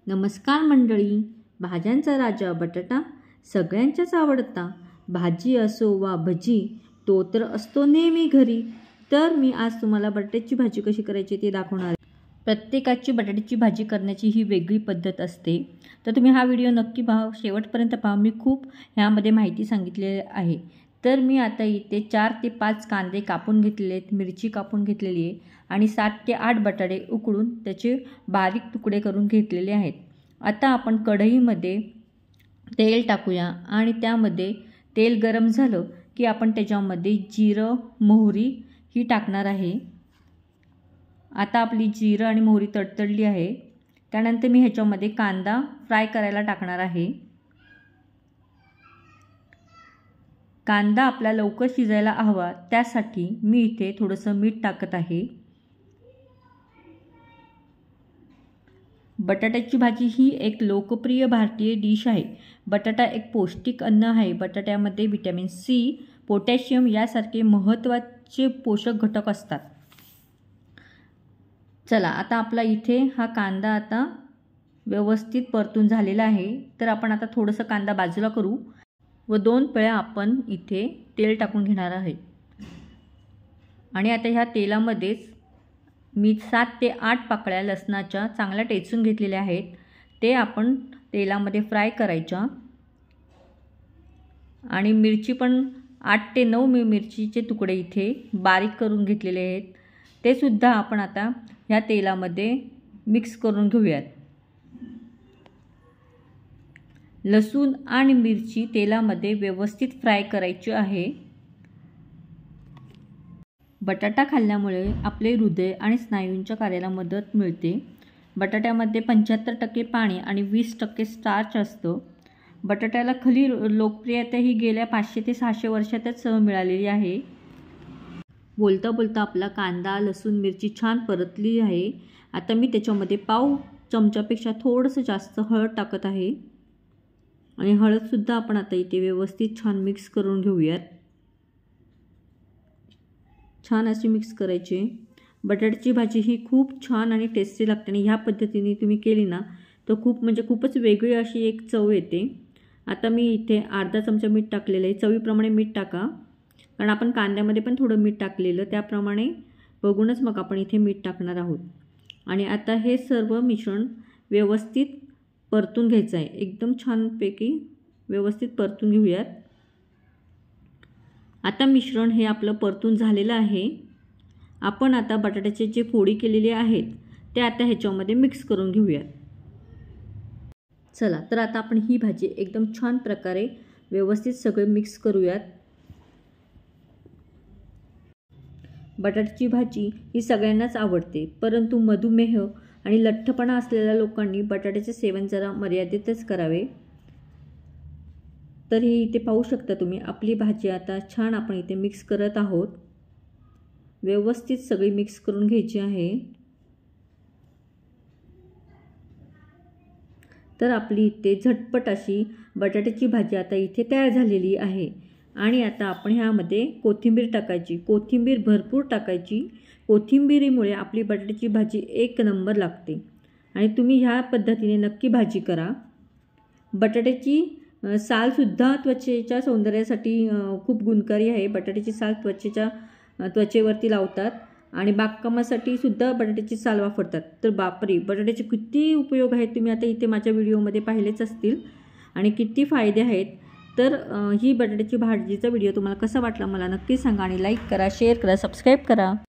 नमस्कार मंडळी, भाज्यांचा राजा बटाटा सगळ्यांच्याच आवडता। भाजी असो वा भजी, तो तर असतो नेहमी घरी। तर मी आज तुम्हाला बटाट्याची भाजी कशी करायची ते दाखवणार आहे। प्रत्येकाची बटाट्याची भाजी करण्याची ही वेगळी पद्धत असते, तर तुम्ही हा व्हिडिओ नक्की पहा, शेवटपर्यंत पहा। मी खूप ह्यामध्ये माहिती सांगितलेली आहे। तर मी आता इथे 4 ते 5 कांदे कापून घेतलेले आहेत, मिरची कापून घेतलेली आहे आणि 7 ते 8 बटाटे उकडून त्याचे बारीक तुकडे करून घेतलेले आहेत। आता आपण कढईमध्ये तेल टाकूया आणि त्यामध्ये तेल गरम झालं की आपण त्याच्यामध्ये जिरं मोहरी ही टाकणार आहे। आता आपली जिरं आणि मोहरी तडतडली आहे, त्यानंतर मी ह्याच्यामध्ये कांदा फ्राय करायला टाकणार आहे। कांदा आपला लवकर शिजायला हवा त्यासाठी मी इथे थोडंसं मीठ टाकत आहे। बटाट्याची भाजी ही एक लोकप्रिय भारतीय डिश आहे। बटाटा एक पौष्टिक अन्न आहे। बटाट्यामध्ये व्हिटॅमिन सी, पोटॅशियम यासारखे महत्त्वाचे पोषक घटक असतात। चला, आता आपला इथे हा कांदा आता व्यवस्थित परतून झालेला आहे। तर आपण आता थोडंसं कांदा बाजूला करू व 2 पळ्या आपण इथे तेल टाकून घेणार आहे आणि आता ह्या तेलामध्येच मी 7 ते 8 पाकळ्या लसणाच्या चांगल्या टेचून घेतलेल्या आहेत, ते आपण तेलामध्ये फ्राय करायच्या। आणि मिरची पण 8 ते 9 मिरचीचे तुकडे इथे बारीक करून घेतलेले आहेत, ते सुद्धा आपण आता ह्या तेलामध्ये मिक्स करून घेऊयात। लसूण आणि मिरची तेलामध्ये व्यवस्थित फ्राय करायची आहे। बटाटा खाल्ल्यामुळे आपले हृदय आणि स्नायूंच्या कार्याला मदत मिळते। बटाट्यामध्ये 75% पाणी आणि 20% स्टार्च असतं। बटाट्याला खरी लोकप्रियता ही गेल्या 500 ते 600 वर्षातच मिळालेली आहे। बोलता बोलता आपला कांदा लसूण मिरची छान परतली आहे। आता मी त्याच्यामध्ये पाव चमचापेक्षा थोडंसं जास्त हळद टाकत आहे आणि हळदसुद्धा आपण आता इथे व्यवस्थित छान मिक्स करून घेऊयात। छान अशी मिक्स करायची। बटाट्याची भाजी ही खूप छान आणि टेस्टी लागते आणि ह्या पद्धतीने तुम्ही केली ना तर खूपच वेगळी अशी एक चव येते। आता मी इथे अर्धा चमचा मीठ टाकलेलं आहे। चवीप्रमाणे मीठ टाका, कारण आपण कांद्यामध्ये पण थोडं मीठ टाकलेलं, त्याप्रमाणे बघूनच मग आपण इथे मीठ टाकणार आहोत। आणि आता हे सर्व मिश्रण व्यवस्थित परतून घ्यायचं आहे। एकदम छानपैकी व्यवस्थित परतून घेऊयात। आता मिश्रण हे आपलं परतून झालेलं आहे। आपण आता बटाट्याचे जे फोडी केलेले आहेत ते आता ह्याच्यामध्ये मिक्स करून घेऊयात। चला, तर आता आपण ही भाजी एकदम छान प्रकारे व्यवस्थित सगळे मिक्स करूयात। बटाट्याची भाजी ही सगळ्यांनाच आवडते, परंतु मधुमेह आणि लठ्ठपणा असलेल्या लोकांनी बटाट्याचे सेवन जरा मर्यादितच करावे। तर हे इथे पाहू शकता तुम्ही, आपली भाजी आता छान आपण इथे मिक्स करत आहोत। व्यवस्थित सगळी मिक्स करून घ्यायची आहे। तर आपली इथे झटपट अशी बटाट्याची भाजी आता इथे तयार झालेली आहे। आणि आता आपण ह्यामध्ये कोथिंबीर टाकायची, कोथिंबीर भरपूर टाकायची। कोथिंबीरीमुळे आपली बटाट्याची भाजी एक नंबर लागते आणि तुम्ही ह्या पद्धतीने नक्की भाजी करा। बटाट्याची सालसुद्धा त्वचेच्या सौंदर्यासाठी खूप गुणकारी आहे। बटाट्याची साल त्वचेवरती लावतात आणि बागकामासाठी सुद्धा बटाट्याची साल वापरतात। तर बापरे, बटाट्याचे किती उपयोग आहेत तुम्ही आता इथे माझ्या व्हिडिओमध्ये पाहिलेच असतील आणि किती फायदे आहेत। तर ही बटाट्याची भाजीचा व्हिडिओ तुम्हाला कसा वाटला मला नक्की सांगा आणि लाईक करा, शेअर करा, सबस्क्राईब करा।